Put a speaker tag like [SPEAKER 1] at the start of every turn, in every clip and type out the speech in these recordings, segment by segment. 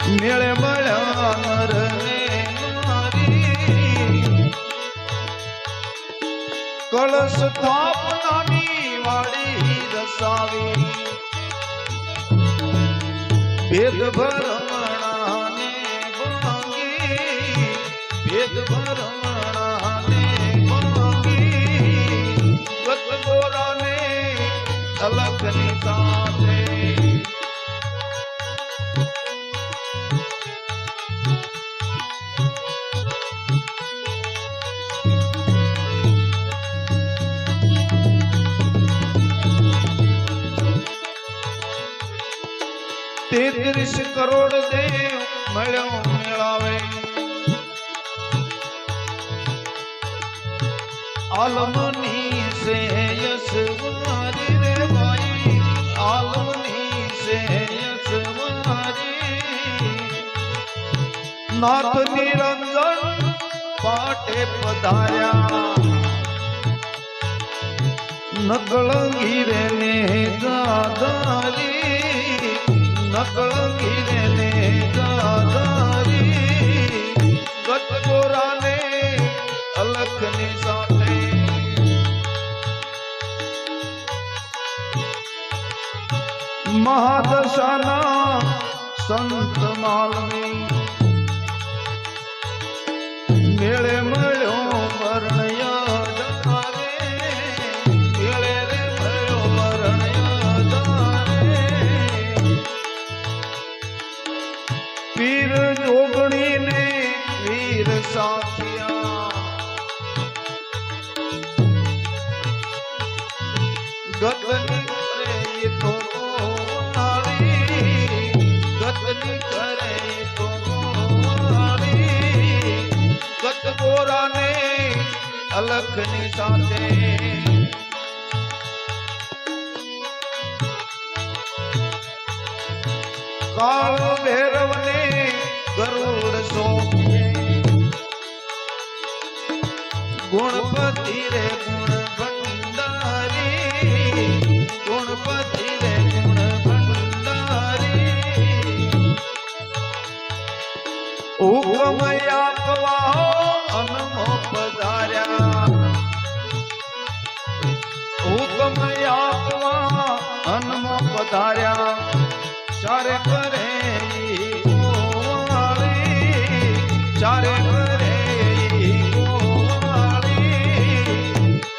[SPEAKER 1] મેળે મળ્યા નર ને નારી કળશ સ્થાપનાની વાડી રસાવી ભેદ ભરમણા ને ભાંગી ભેદ ભરમણા ને ભાંગી ગત ગોરા ને અલગ ની સાથે तेतरीस करोड़ देव મળ્યો મેળાવે આલમની સે યસવારી રે ભાઈ આલમની સે યસવારી નાથ નિરંજન પાટે પધાર્યા નકળંગી રે ને ગાધારી નકળંગી રે ને ગાધારી ગત ગોરા ને અલખ ની સાથે મહાદશાના સંત માલની મેળે મળ્યો વર્ણય વીર જોગણી ને વીર સાખિયા ગતની કરે તો ગતની કરે તો ગત ગોરા ને અલખ ની સાથે કાળ ભૈરવ ને ગરુડ સોંપે ગુણપતિ રે ગુણ ભંડારી ગુણપતિ રે ગુણ ભંડારી હુકમ આપવા અનમો પધાર્યા હુકમ આપવા અનમો પધાર્યા ચારે કરે ચારે કરે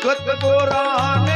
[SPEAKER 1] ગત ગોરા